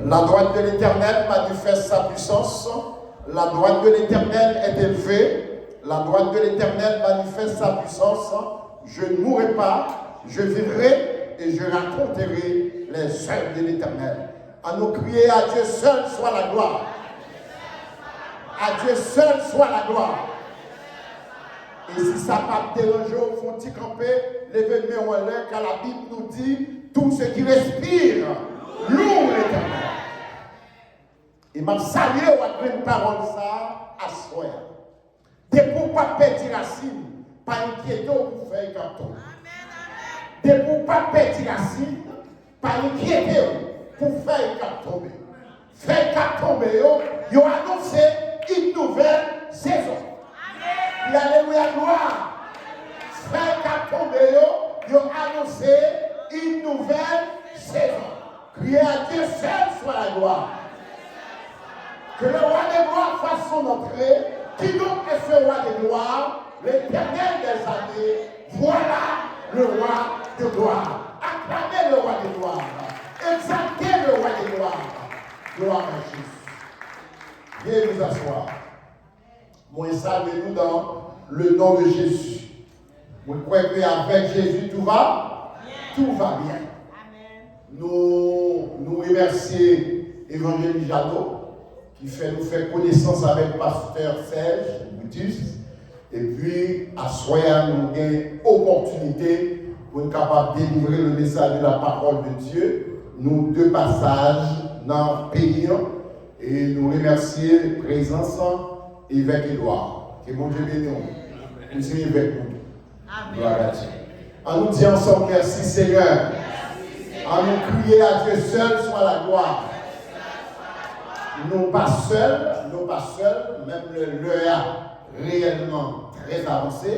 La droite de l'Éternel manifeste sa puissance. La droite de l'Éternel est élevée. La droite de l'Éternel manifeste sa puissance. Je ne mourrai pas, je vivrai et je raconterai les œuvres de l'Éternel. À nous crier, à Dieu seul soit la gloire. À Dieu seul soit la gloire. Et si ça pas déranger au fond de camper, levez-le en l'air, car la Bible nous dit tout ce qui respire, loue l'Éternel. Et m'a salué ou une parole ça à soi. Des pour pas perdre racine, pas inquiéter pour faire carton. Des pour pas perdre racine, pas inquiéter pour faire carton. Faire carton, ils ont annoncé une nouvelle saison. Et alléluia, gloire. Frère Capombe, ils ont annoncé une nouvelle saison. Criez à Dieu seul soit la gloire. Que le roi des gloires fasse son entrée. Qui donc est ce roi des gloires? L'Éternel des années. Voilà le roi de gloire. Acclamez le roi des gloires. Exaltez le roi des gloires. Gloire à Jésus. Viens nous asseoir. Moi, salve-nous dans le nom de Jésus. Vous croyez qu'avec Jésus, tout va? Tout va bien. Nous remercions Évangélie Jadot qui nous fait connaissance avec le pasteur Serge Boutus. Et puis, à Soya, nous avons une opportunité pour être capable de délivrer le message de la parole de Dieu. Nous deux passages dans le pays. Et nous remercions la présence évêque Édouard. Que mon Dieu bénisse nous. Nous sommes avec nous. Gloire à Dieu. En nous disant ensemble merci Seigneur. En nous crier à Dieu seul soit la gloire. Nous pas seuls, même l'heure réellement très avancé.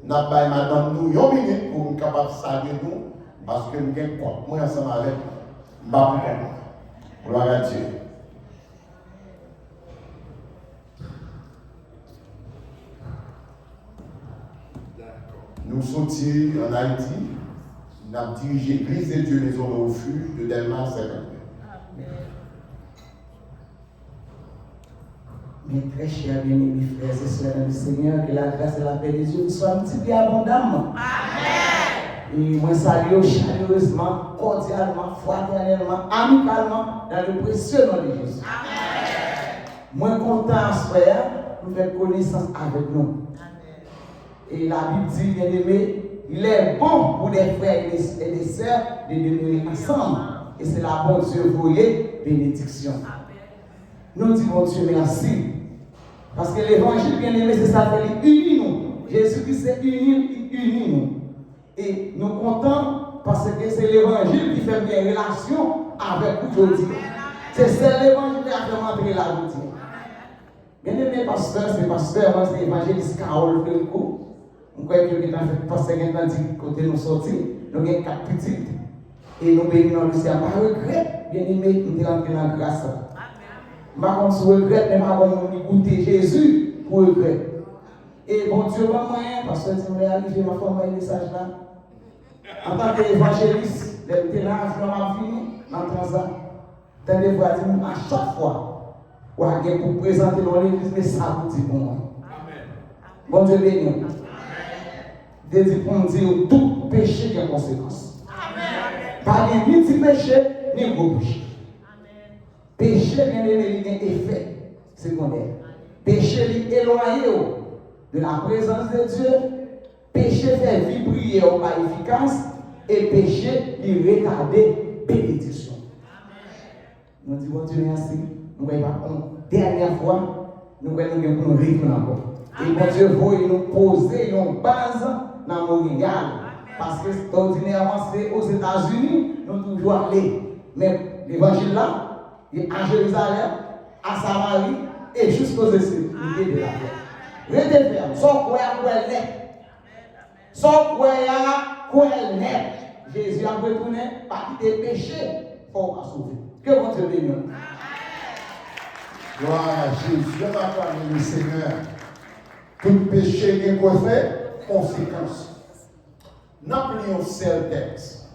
Nous avons madame nous une minute pour nous capables de saluer nous parce que nous avons compte. Moi ensemble avec nous. Gloire à Dieu. Nous sommes en Haïti, nous avons dirigé l'Église de Dieu Maison de Refuge de Delmar 52. Mes très chers bien-aimés frères et sœurs du Seigneur, que la grâce et la paix de Dieu nous soient multipliées abondamment. Amen. Et moi salue chaleureusement, cordialement, fraternellement, amicalement dans le précieux nom de Jésus. Amen. Moi content, frère, nous faire connaissance avec nous. Et la Bible dit, bien aimé, il est bon pour des frères et des sœurs de demeurer ensemble. Et c'est la bonne Dieu voyez, bénédiction. Nous disons Dieu merci. Parce que l'évangile, bien aimé, c'est ça qui unit nous. Jésus-Christ c'est unit nous. Et nous comptons parce que c'est l'évangile qui fait bien relation avec nous aujourd'hui. C'est l'évangile qui a fait rentrer là aujourd'hui. Bien aimé, pasteur, c'est pasteur, moi c'est l'évangéliste Carole Frédérico. Nous croyons que nous avons fait passer un temps côté nous sortir, nous avons 4 petites. Et nous bénissons le Seigneur. Par regret, bien aimé, nous sommes rentrés dans la grâce. Je ne sais pas regret, mais je vais goûter Jésus pour regret. Et bon Dieu, pas moyen, parce que si je vais arriver, ma femme a un message là. En tant qu'évangéliste, les ténèbres, je vais finir dans 30 ans. Tendez vous dire, à chaque fois, vous avez pour présenter dans l'église, mais ça vous dit pour moi. Bon Dieu béni. De dire pour nous dire tout péché qui a conséquence. Pas de ni petit péché, ni gros péché. Péché, bien aimé, il y a un effet secondaire. Péché, il éloigné de la présence de Dieu. Péché, fait vibrer au pas efficace. Et péché, il retarde bénédiction. Nous disons, Dieu merci. Nous voyons une dernière fois, nous voyons nous rythme encore. Et bon Dieu, vous nous poser une base dans Montréal. Parce que ordinairement, c'est aux États-Unis, nous toujours aller. Mais l'évangile là, il est à Jérusalem, à Samarie et jusqu'aux extrémités de la terre. Restez ferme, sans quoi elle est. Sans quoi elle est. Jésus a retourné par quitter péché pour la sauver. Que bon Dieu bénisse. Gloire à Jésus, je m'acclame le Seigneur. Tout péché qui est fait, conséquence. N'appelons seul texte.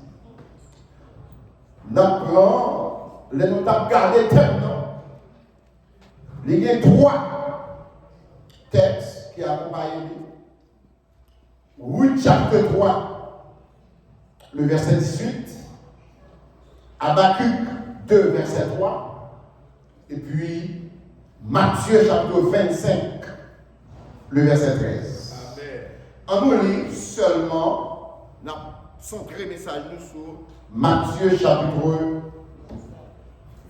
N'appelons les nous avons gardé thème, non? Il y a 3 textes qui accompagnent Ruth chapitre 3, le verset 18, Habakkuk 2, verset 3, et puis Matthieu chapitre 25, le verset 13. On nous lit seulement, centrer message sur Matthieu chapitre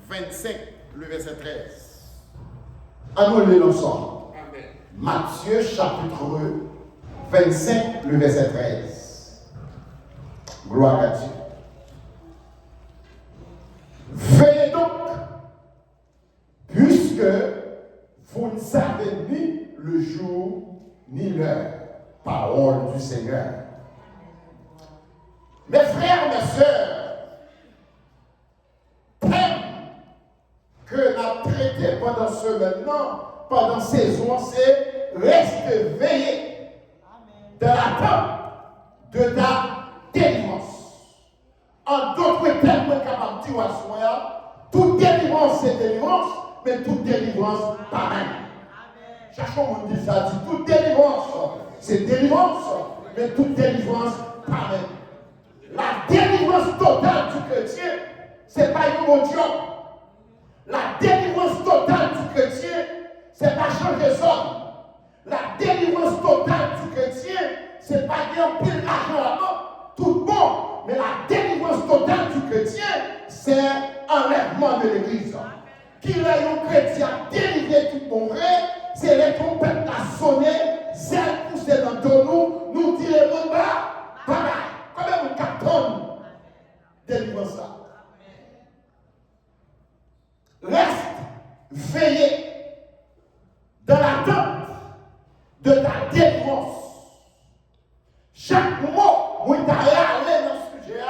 25, le verset 13. On nous lit ensemble. Matthieu chapitre 25, le verset 13. Gloire à Dieu. Veillez donc, puisque vous ne savez ni le jour ni l'heure. Parole du Seigneur. Mes frères, mes sœurs, thème que l'on a traité pendant ce maintenant, pendant ces jours, c'est reste veillé dans l'attente de ta délivrance. En d'autres termes, capable de dire à soi, toute délivrance c'est délivrance, mais toute délivrance pareil. Chacun vous dit ça, dit toute délivrance c'est délivrance, mais toute délivrance pareil. La délivrance totale du chrétien, c'est pas un bon Dieu. La délivrance totale du chrétien, c'est pas changer d'homme. La délivrance totale du chrétien, c'est pas gagner un pile d'argent là-bas, tout bon. Mais la délivrance totale du chrétien, c'est enlèvement de l'église. Qu'il ait un chrétien délivré tout bon vrai, c'est les trompettes à sonner, celles poussées dans ton nous dit les mots bas, pareil. Comment vous captons délivrance ça? Reste veillé dans l'attente de ta délivrance. Chaque mot où tu as allé dans ce sujet,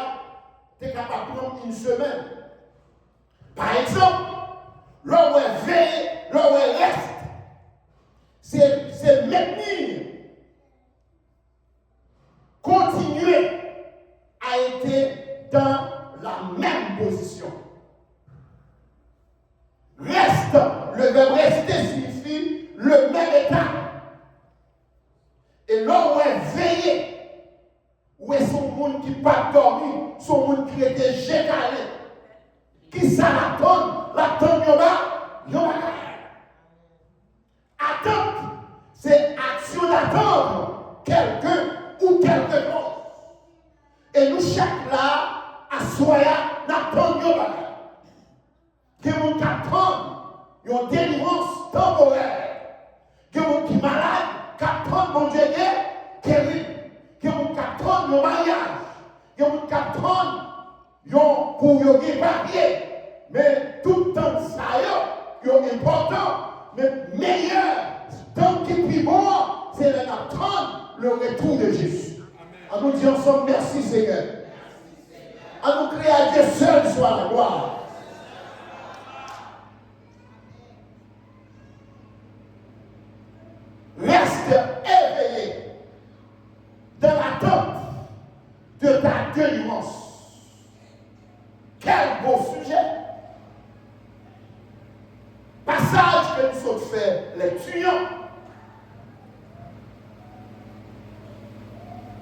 tu es capable de prendre une semaine. Par exemple, là où est veillé, là où est reste, c'est maintenir, continuer à être dans la même position. Reste, le verbe rester signifie le même état. Et là où est veillé, où est son monde qui n'a pas dormi, son monde qui était gégalé, qui ça l'attend yoba. Attendre, c'est action d'attendre quelqu'un ou quelque chose. Et nous, chaque là, à soya, n'attendons yoba. Que nous attendons une délivrance temporaire. Que nous qui malade, qu'attendons mon Dieu guéri. Que nous attendons nos mariages. Que nous attendons pour y papier. Mais tout le temps, ça y est important. Mais meilleur, tant qu'il est bon, c'est d'attendre le retour de Jésus. On nous dit ensemble, merci Seigneur. On nous crie à Dieu seul soit la gloire. Reste éveillé dans l'attente de ta délivrance. Quel beau sujet! Passage que nous sommes fait lecture.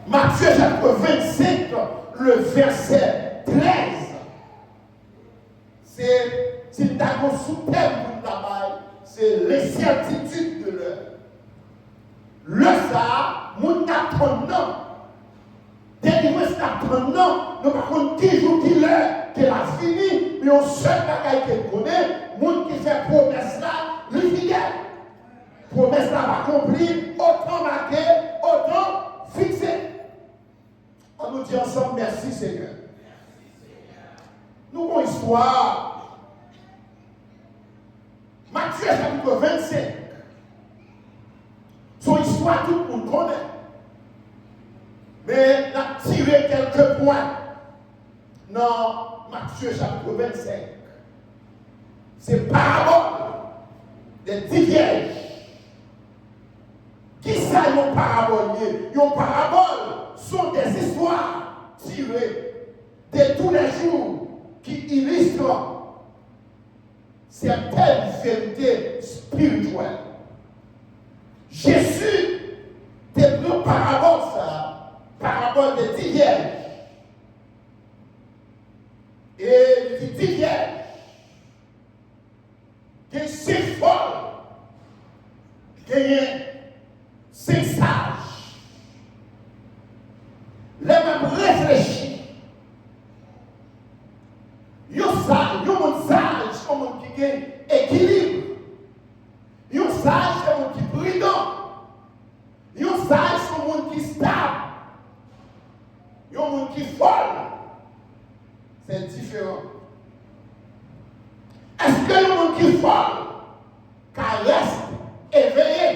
Matthieu chapitre 25, le verset 13. C'est une sous-thème pour travail, c'est l'incertitude de l'heure. Le ça, mon attendant, délivrance attendant, nous ne pouvons pas toujours qui l'heure, qu'elle a fini, mais on seul bagaille qu'elle connaît, monde qui fait promesse là, lui fidèle. Promesse là va accomplir, autant marqué, autant fixé. On nous dit ensemble, merci Seigneur. Nous avons une histoire. Matthieu chapitre 25. Son histoire, tout le monde connaît. Mais on a tiré quelques points dans Matthieu chapitre 25. C'est parabole des 10 vierges. Qui ça, yon parabole? Yon parabole sont des histoires tirées de tous les jours qui illustrent certaines vérités spirituelles. Jésus te pris parabole ça, parabole de 10 vierges. Et les 10 vierges, qui sont 5 folles, qui ont 5 sages. Les mêmes réfléchis. Ils sont sages, comme on qui a équilibre. Ils sont sages, comme on qui est prudent. Ils sont sages, comme on qui est stable. Ils sont qui est folle. C'est différent. Est-ce que le monde qui est folle, qui reste éveillé?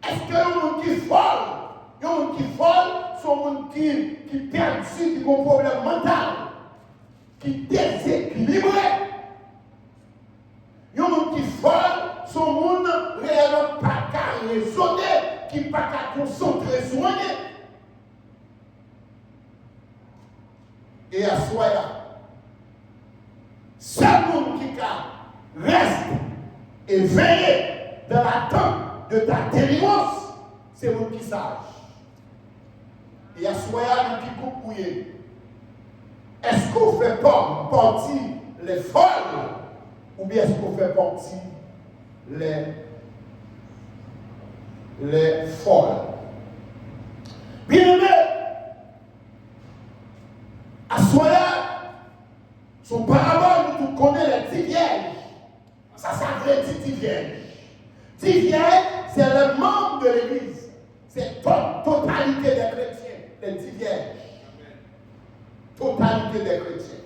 Est-ce que le monde qui est folle, le monde qui est folle, c'est un monde qui est perdu, qui a un problème mental, qui est déséquilibré? Le monde qui est folle, c'est un monde réellement pas qu'à raisonner, qui n'est pas qu'à concentrer, soigner. Et à soi là, seul monde qui reste éveillé dans l'attente de ta délivrance, c'est le monde qui sage. Et à soi là, qui coupe. Est-ce qu'on fait partie les folles ou bien est-ce qu'on fait partie les folles? Bien aimé, à soi là, son parabole, nous connaissons les 10 vierges. Ça s'appelle 10 vierges. 10 vierges, c'est le membre de l'Église. C'est la totalité des chrétiens, les 10 vierges. Totalité des chrétiens.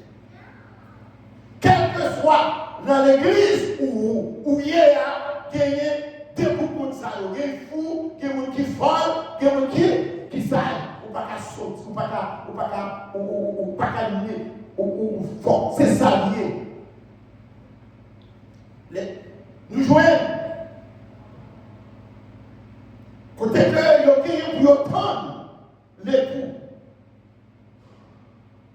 Quel que soit dans l'Église où il y a gagné des beaucoup de ça, il y a des fous, des gens qui folles, des gens qui savent, ou pas qu'à sauter, ou pas qu'à nier. Ou fort, c'est ça lié. Nous jouons. Côté que il y a prendre l'époux.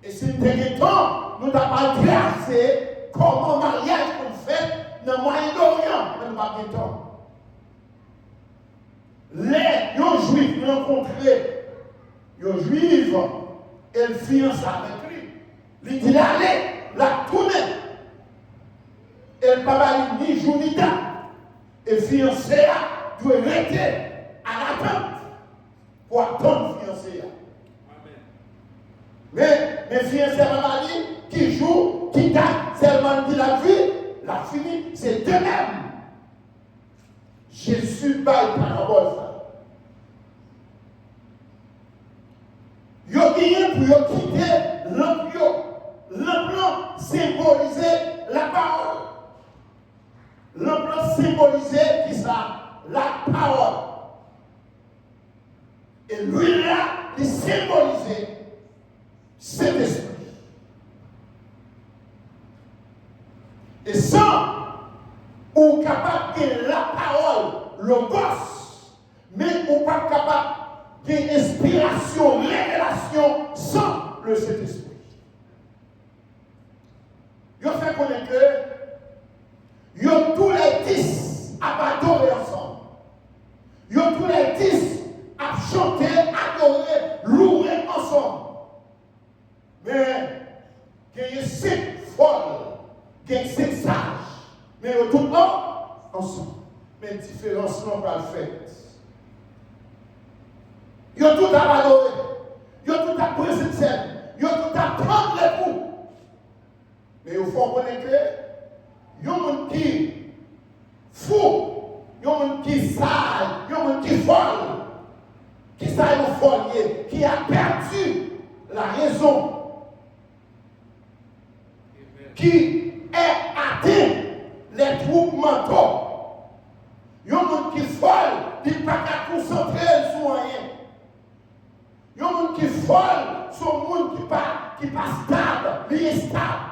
Et c'est un temps, nous n'avons pas tracé comment mariage qu'on fait dans le Moyen-Orient, mais nous n'avons pas de temps. Les juifs rencontrés, les juifs, elles fiancent avec lui. Il dit allez, la tournée. Elle ne peut pas ni jour ni date. Et fiancé doit rester à l'attente pour attendre fiancé. Mais les fiancés qui jouent, qui date, seulement dit la vie, la fini, c'est d'eux-mêmes. Jésus baille parabole ça. Yo gagné pour quitter l'emploi. L'emploi symbolisait la parole. L'emploi symbolisait qui ça? La parole. Et lui là, il symbolisait cet esprit. Et ça, on est capable de la parole, le gosse, mais on n'est pas capable d'inspiration, révélation sans le Saint-Esprit. Ils fait connaître que ils ont tous les 10 à adorer ensemble. Ils ont tous les 10 à chanter, adorer, louer ensemble. Mais il y a 5 folles, il y a 5 sages. Mais ils ont tous ensemble. Mais différence non pas faite. Ils ont tout à adorer. Ils ont tout à présenter scène. Ils ont tout à prendre les coups. Mais il faut reconnaître que il y a des gens qui fou, il y a des gens qui sage, il y a des gens qui folle, qui savent au folie, qui a perdu la raison, qui est atteint les troubles mentaux. Il y a des gens qui folle, qui ne peuvent pas concentrer sur rien. Il y a des gens qui folle, sur le monde qui n'est pas stable, qui est stable.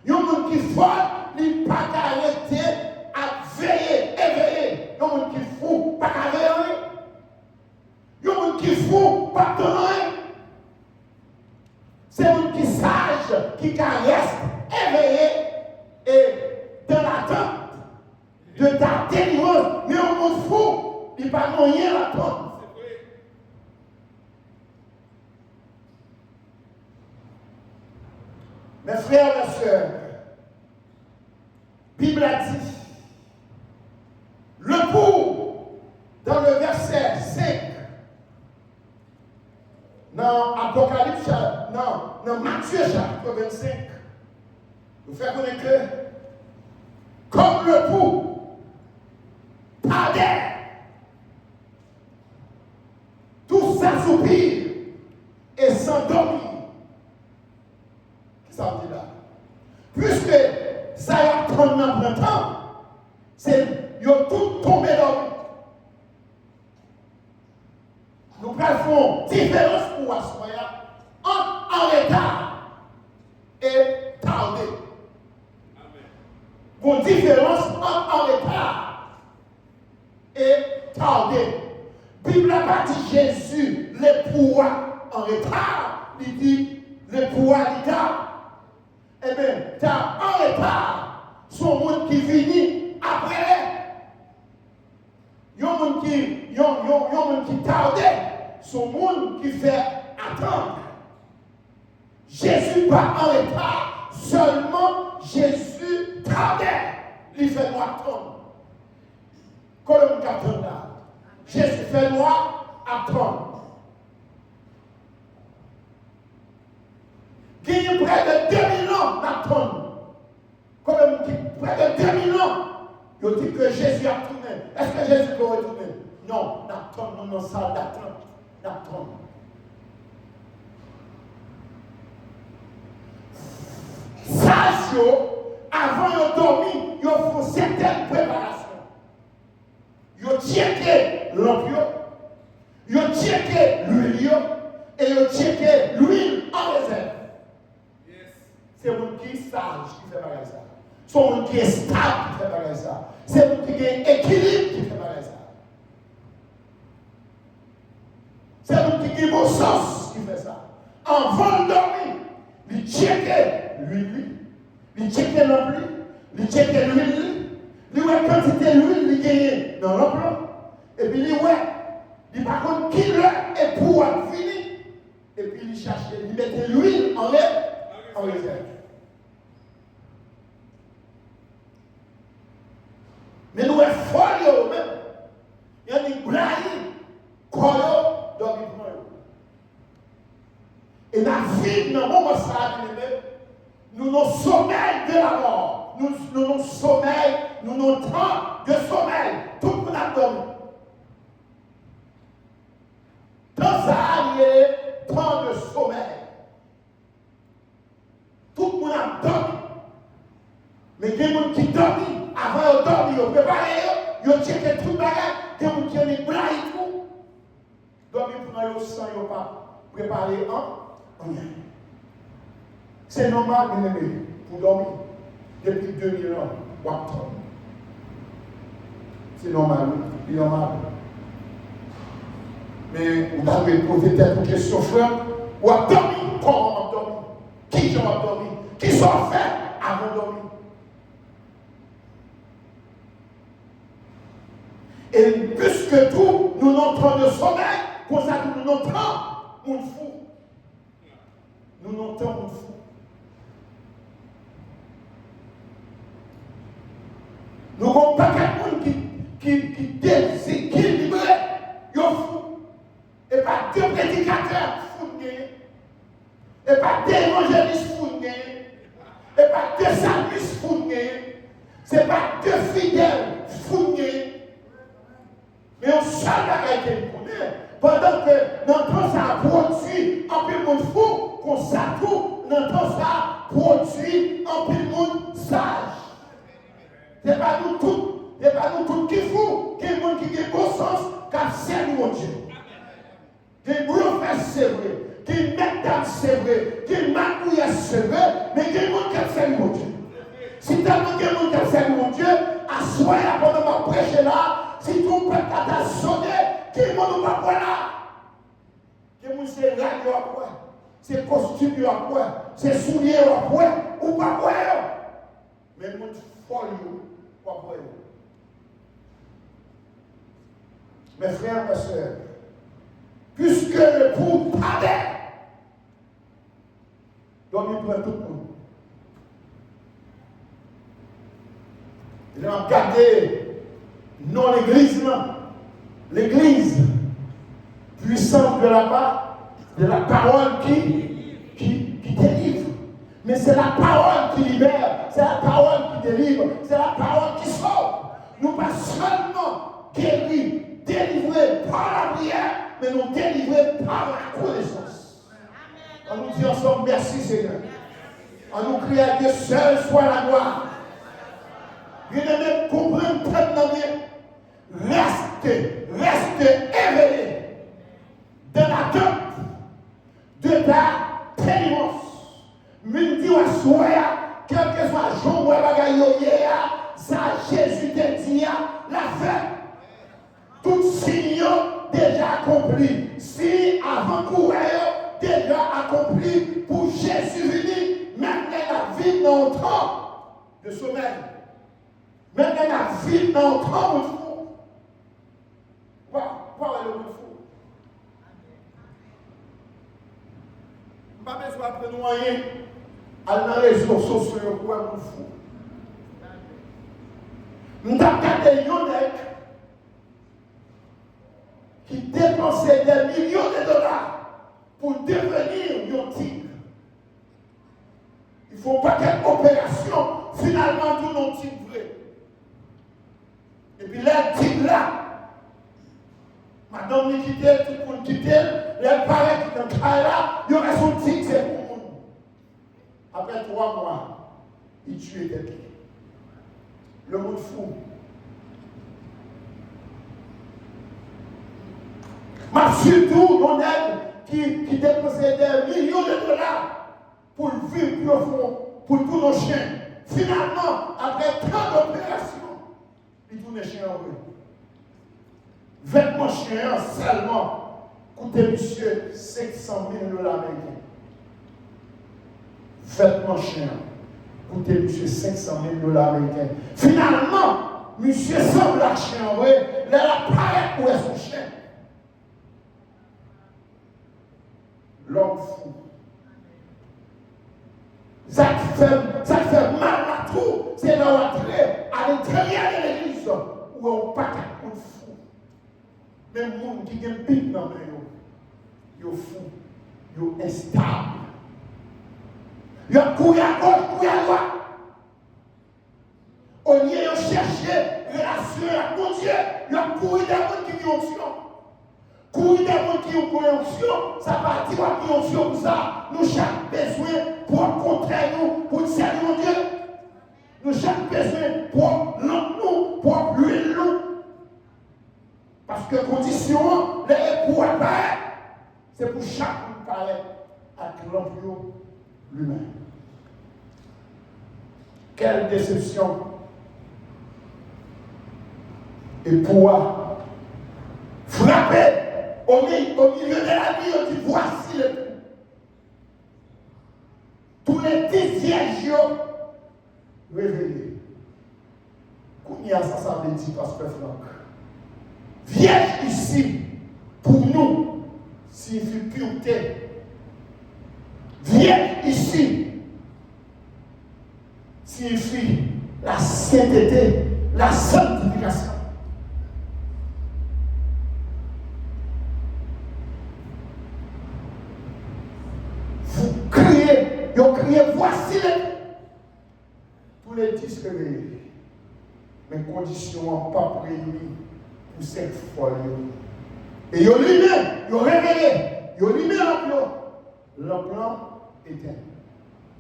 Il y a des gens qui folle, qui ne peuvent pas arrêter à veiller, éveiller. Il y a des gens qui fou, pas à veiller. Il y a des gens qui fou, pas de rien. C'est des gens qui sage, qui reste éveillé pas moyen d'attendre. Mes frères et sœurs, Bible a dit, le pour, dans le verset 5, dans Apocalypse, dans Matthieu chapitre 25, vous faites connaître que, comme le pour, tardait, tout s'assoupir et s'endormir. Ça dit là. Puisque ça y a 30 ans printemps, c'est ils ont tout tombé dans lui. Nous faisons différence pour Assoya en retard et tardé. Bon, différence en retard et tardé. Bible n'a pas dit Jésus, les pouvoirs en retard, il dit les pouvoirs en retard. Eh bien, tu as en retard son monde qui finit après. Il y a un monde qui tardait, son monde qui fait attendre. Jésus pas en retard, seulement Jésus tardait. Il fait nous attendre. Comme nous attendons là. Jésus fait nous attendre. Qui est près de 2000 ans d'attendre. Comme près de 2000 ans. Il dit que Jésus a tourné. Est-ce que Jésus peut retourner? Non, d'attendre, non, ça, d'attendre. Sages, avant de dormir, ils font certaines préparations. Ils checké l'encre, ils checké l'huile et ils checké l'huile en réserve. C'est un monde qui est sage qui fait pareil ça. C'est un monde qui est stable qui fait pareil ça. C'est un monde qui est équilibre qui fait pareil ça. C'est un monde qui a bon sens qui fait ça. Avant de dormir, il checké l'huile, il checké l'huile, il checké l'huile, il voit quantité d'huile il gagne dans l'emploi. Et puis il voit, il par contre qui est pour finir. Et puis il cherche, il met l'huile en réserve. Mais nous sommes folles même. Il y a des blagues, quoi, dans les points. Et la vie, dans le moment nous nous sommeil de la mort. Nous nous sommeil, nous nous temps de sommeil. Tout le monde a dormi. Dans ça, il y a temps de sommeil. Tout le monde a dormi. Mais il y a des gens qui dorment. Avant de dormir, ils ont préparé, ils ont checké tout le bagage. Il y a des gens qui ont mis blanc et tout. Dormir pour nous, sans ils n'ont pas préparé rien. C'est normal, bien aimé, pour dormir. Depuis 2000 ans, c'est normal, c'est normal. Mais vous avez posé telle question, frère. Ou à dormir, comment on a dormi? Qui j'en a dormi? Qui sont faits avant de dormir? Et puisque tout, nous n'entrons de sommeil, pour ça que nous n'entrons, mon fou. Nous n'entrons, mon fou. Nous n'avons pas quelqu'un qui déséquilibre, il est fou. Et pas deux prédicateurs fous de gagner. Et pas deux évangélistes fous de gagner. Et pas deux salmistes fous de gagner. Ce n'est pas deux fidèles fous de gagner. Mais on seul bagaille qu'il connaît. Pendant que notre ça produit un peu de monde fou, qu'on s'attend, notre ça produit un peu de monde sage. Ce n'est pas nous tous qui fous, qui est monde qui a bon sens, car c'est nous, mon Dieu. Qui prophètes, c'est vrai. Qui méthodes, c'est vrai. Qui magouilles, c'est vrai. Mais qui est monde qui fait mon Dieu. Si tellement que monde qui fait mon Dieu, à soi, pendant ma prêche là, si tout le peuple t'a sonné, qui est mon pas pour là? Qui est mon c'est radio à quoi? C'est costume à quoi? C'est soulier à quoi? Ou pas quoi? Mais mon folie, pas quoi? Mes frères et sœurs, puisque l'époux tardait, donc il prend tout le monde. Il a gardé non l'église puissante de la parole qui délivre. Mais c'est la parole qui libère, c'est la parole qui délivre, c'est la parole qui sauve. Nous pas seulement guéris, délivrés par la prière, mais nous délivrés par la connaissance. On nous dit ensemble merci Seigneur. On nous crie à Dieu seul soit la gloire. Bien-aimés, comprenez très bien. Restez éveillés dans l'attente de ta délivrance. Midi ou soya, quel que soit le jour où elle va ça Jésus te dit, la fête. Tout signe déjà accompli. Si avant courir, déjà accompli pour Jésus venu, maintenant la vie dans le temps de sommeil. Maintenant la vie dans le temps de fou. Pourquoi est le fou? Je n'ai pas besoin de nous rien. Aller dans les réseaux sociaux pour être fou. Nous avons regardé des gens qui dépensaient des millions de dollars pour devenir un tigre. Il ne faut pas qu'une opération, finalement, tout non tigre vrai. Et puis là, tigre là, madame nous quitte, tout le monde quitte, les parents qui sont là, il y aurait son tigre, c'est pour nous. Après 3 mois, il tue quelqu'un. Le monde fou. Mais surtout, on aide qui dépensait des millions de dollars pour vivre profond, pour tous nos chiens. Finalement, après tant d'opérations, ils tournent les chiens en rue. Vêtements chiens seulement coûtait monsieur 500 000 dollars américains. Vêtements chiens coûtait monsieur 500 000 dollars américains. Finalement, monsieur semble la chien en vrai, là, la paraît où est son chien. L'homme fou. Ça fait mal à tout. C'est dans l'entrée, à l'intérieur de l'église, où on pas de fou. Même les gens qui ont une pipe dans le ils sont fous, ils sont instables. Ils ont couru à gauche, couru à droite. Au lieu de chercher relation avec mon Dieu, ils ont couru des gens qui ont onction. Courir des gens qui ont onction, ça partit de onction pour ça. Nous avons besoin pour rencontrer nous, pour servir mon Dieu. Nous avons besoin pour nous, pour l'huile nous. Parce que condition, les pour apparaître, c'est pour chacun paraître avec l'emploi lui-même. Quelle déception! Et pour frapper au milieu de la nuit, on dit voici le coup. Tous les 10 vierges réveillés. Kounia, ça veut dire, Pasteur Franck. Vierge ici, pour nous, signifie pureté. Vierge ici, signifie la sainteté, la sanctification. Vous criez, voici tous les 10 réveillés. Mais conditions n'ont pas prévu pour cette folie. Et ils ont limé, ils ont réveillé, ils ont limé l'emploi éteint.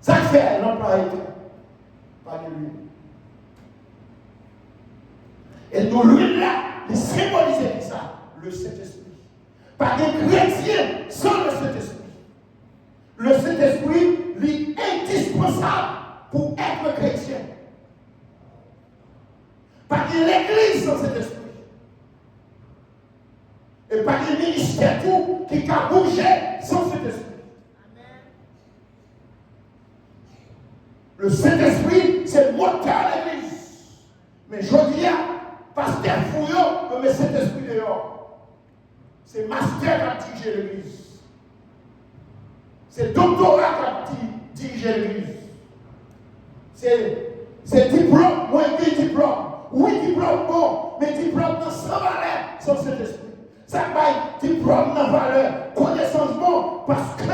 Ça fait l'emploi éteint. Pas de lui. Et nous, lui là, il symbolisait ça, le Saint-Esprit. Pas de chrétien sans le Saint-Esprit. Le Saint-Esprit, lui, est indispensable pour être chrétien. Pas de l'église sans cet esprit. Et pas de ministère tout qui a bougé sans cet esprit. Le Saint-Esprit, c'est le moteur de l'église. Mais je dis, pasteur Fouillon, mais cet esprit dehors. C'est master qui a dirigé l'église. C'est doctorat qui a dirigé l'église. C'est diplôme, moi je dis diplôme. Oui, diplôme bon, mais diplôme dans sans valeur, sans cet esprit. Ça va diplôme dans valeur, connaissance bon, parce que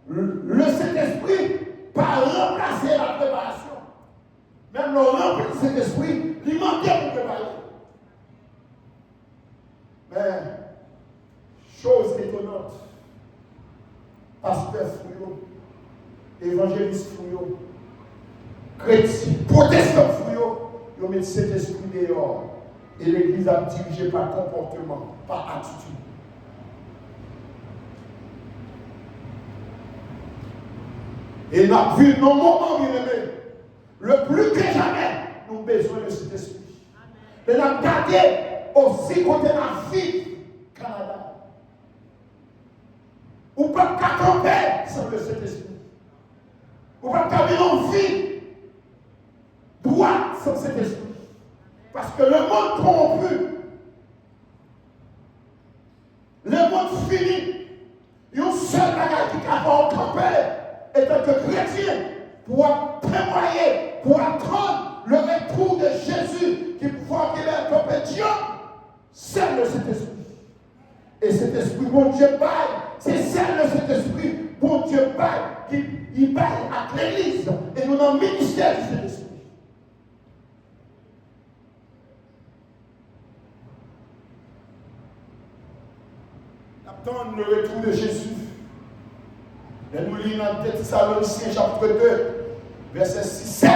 le Saint-Esprit va remplacer la préparation. Même le rempli du Saint-Esprit, il manquait pour préparer. Mais, chose étonnante, pasteur Fouillot, évangéliste Fouillot, chrétien, protestant Fouillot, ils mettent cet esprit dehors. Et l'église a dirigé par comportement, par attitude. Et nous avons vu nos moments, bien aimés, le plus que jamais, nous avons besoin de cet esprit. Et nous avons gardé aussi côté de la vie Canada. Ou pas camper sans le Saint-Esprit. Ou pas vivre en vie droite sans cet esprit. Parce que le monde corrompu, le monde fini, il y a un seul bagage qui a camper et tant que chrétien pour témoigner, pour attendre le retour de Jésus qui pouvoir qu'il ait camper Dieu, c'est le Saint-Esprit. Et cet esprit, bon Dieu, baille. C'est celle de cet esprit, bon Dieu, baille, qui baille à l'église. Et nous avons le ministère de cet esprit. Attendre le retour de Jésus. Et nous lisons dans Thessaloniciens chapitre 2, verset 6-7.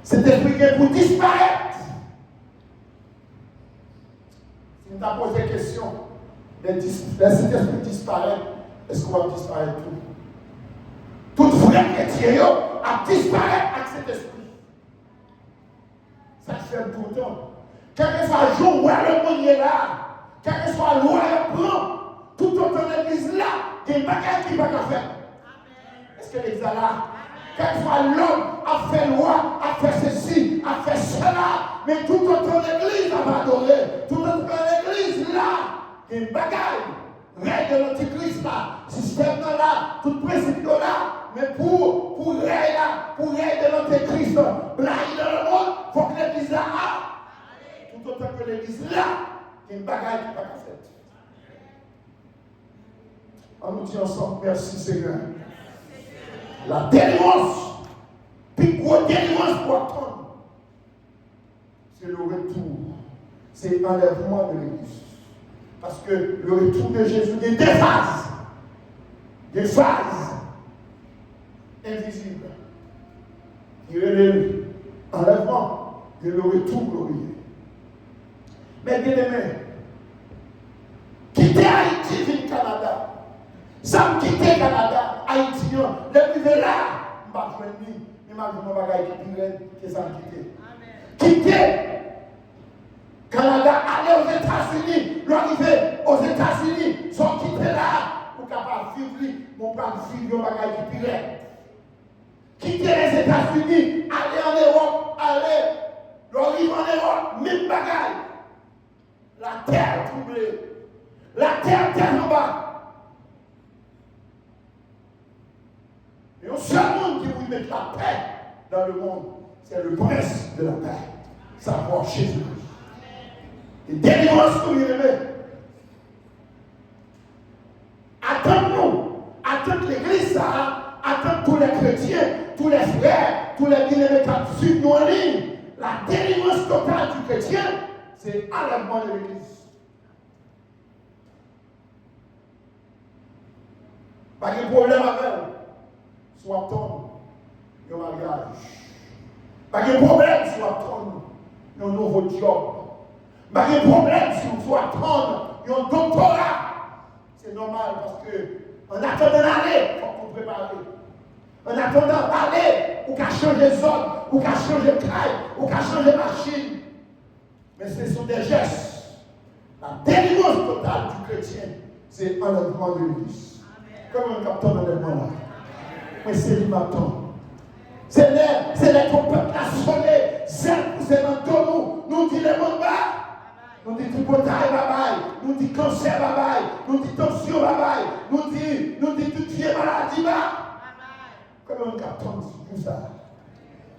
Cet esprit qui est pour disparaître. Si nous avons posé des questions, cet esprit disparaît, est-ce qu'on va disparaître tout? Tout vrai chrétien a disparaître avec cet esprit. Ça se fait tout le temps. Quel que soit le jour où le monde est là, quel que soit le loi et plan, tout autant de l'église là, il y a une bagaille qui va faire. Est-ce que l'église est là? Quel que soit l'homme a fait loi, a fait ceci, a fait cela, mais tout autant l'église a adorer. Tout autant l'église là, il y a une bagaille. Règle de l'antichrist là, système là, tout principe là, mais pour règle là, pour règle de l'antichrist, blague dans le monde, il faut que l'église là a. Tout autant que l'église là, il y a une bagaille qui va faire. On nous dit ensemble, merci Seigneur. La délivrance, puis gros délivrance pour attendre, c'est le retour, c'est l'enlèvement de l'église. Parce que le retour de Jésus, il y a des phases invisibles. Il y a l'enlèvement, il y a le retour glorieux. Mais bien aimé, quitter Haïti, vivre au Canada. Ça me quitter le Canada, Haïti, depuis là, je ne vais pas jouer ni, je ne vais pas jouer que ça me quitte. Quitter Canada, aller aux États-Unis, l'arrivée aux États-Unis, sont quittés là, pour capable de vivre, mon plan de vivre, mon bagage qui pire. Quitter les États-Unis, aller en Europe, aller, l'arrivée en Europe, même bagage. La terre troublée, la terre en bas. Et au seul monde qui vous met la paix dans le monde, c'est le prince de la paix, savoir Jésus. Et délivrance pour lui-même. Attends-nous, attends l'église, attends tous les chrétiens, tous les frères, tous les bien-aimés qui suivent nous en ligne. La délivrance totale du chrétien, c'est enlèvement de l'église. Pas de problème avec elle. Soit attendre un mariage. Pas de problème si vous attendez un nouveau job. Pas de problème si vous attendez un doctorat. C'est normal parce que en attendant d'aller, il faut vous préparer. En attendant d'aller, vous pouvez changer de zone, vous pouvez changer de taille, vous pouvez changer de machine. Mais ce sont des gestes. La délivrance totale du chrétien, c'est enlèvement de l'église. Comme un capteur d'enlèvement là. Mais c'est lui maintenant. C'est les peuple assolé, c'est dans nous, nous dit les mondes bas. nous dit tripotaille babaye, nous dit cancer babaye, nous dit tension babaye, nous dit tout qui est maladie bas. Comment on capte tout ça?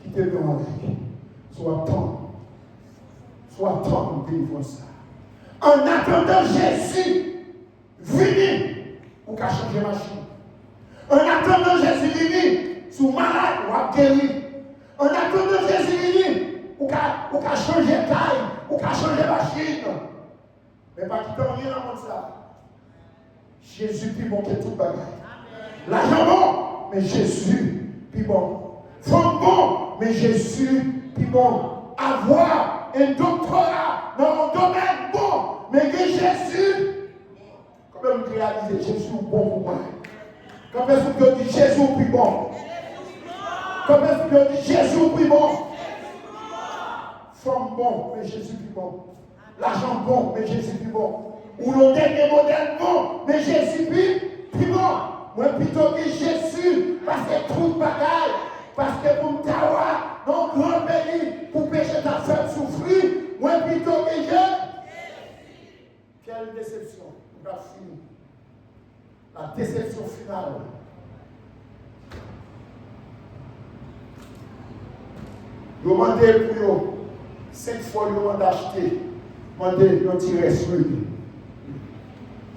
Qui te demande, soit temps de vivre ça. En attendant Jésus, venir, ou qu'à changer machine. En attendant Jésus venir, sous malade, ou à guérir. En attendant Jésus venir, ou qu'à changer taille, ou qu'à changer machine. Mais pas qui t'en rien avant ça. Jésus plus bon que tout bagaille. L'argent bon, mais Jésus plus bon. Femme bon, mais Jésus plus bon. Avoir un doctorat dans mon domaine bon, mais que Jésus, quand même réaliser Jésus bon pour moi. Quand est-ce que tu dis Jésus plus bon? Quand est-ce que tu dis Jésus plus bon? Femme bon, mais Jésus plus bon. L'argent bon, mais Jésus plus bon. Ou le dernier modèle bon, mais Jésus plus bon. Moi plutôt que Jésus, parce que tout bagaille, parce que pour me tawa, dans le grand pays, pour pécher ta femme souffrir, moi plutôt que Jésus. Quelle déception, on va finir. La déception finale. Vous demandez pour vous, 5 fois vous demandez d'acheter, demandez de tirer sur lui.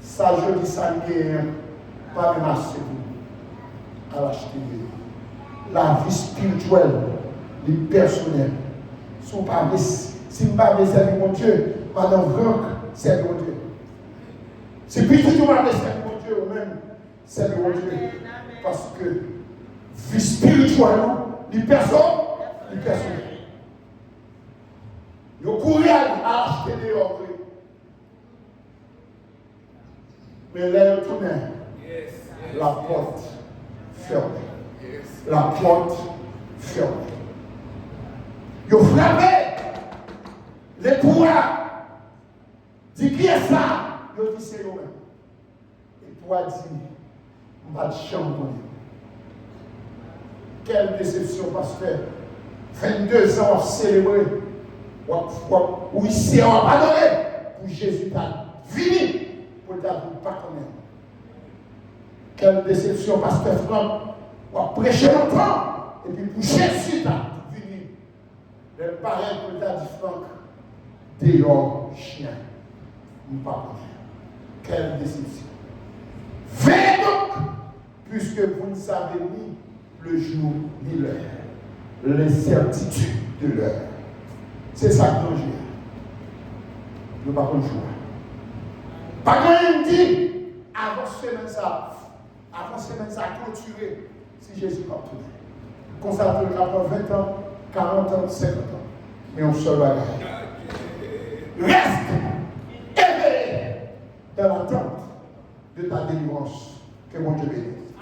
Ça, je dis ça, pas même assez vous à l'acheter. La vie spirituelle, le personnel, si vous ne parlez pas servir mon Dieu, madame Franck, servir mon Dieu. C'est plus que vous parlez servir mon Dieu, ou même servir mon Dieu. Parce que vie spirituelle, le personnel. Vous courez à acheter des ordres. Mais là, tout le monde, la porte fermée. La porte fermée. Vous frappez les pouvoirs. Dit qui est ça? Vous dites c'est vous-même. Et toi dit, on va te chambre. Quelle déception, pasteur. 22 ans à célébrer. Ou ici, on va pas donner. Pour Jésus, t'as fini. Pour ta vie, pas connaître. Quelle déception, pasteur Franck. On va prêcher longtemps. Et puis pour Jésus, t'as fini. Le pareil pour ta dit Franck. Dehors, chien. Nous pas connaître. Quelle déception. Venez donc, puisque vous ne savez ni le jour ni l'heure. L'incertitude de l'heure. C'est ça que nous jouons. Nous ne pouvons pas jouer. Pas quand il dit, avant semaine ça clôturé, si Jésus va tourner. Consacrer après 20 ans, 40 ans, 50 ans. Mais on se regarde. Reste éveillé dans l'attente de ta délivrance. Que mon Dieu bénisse.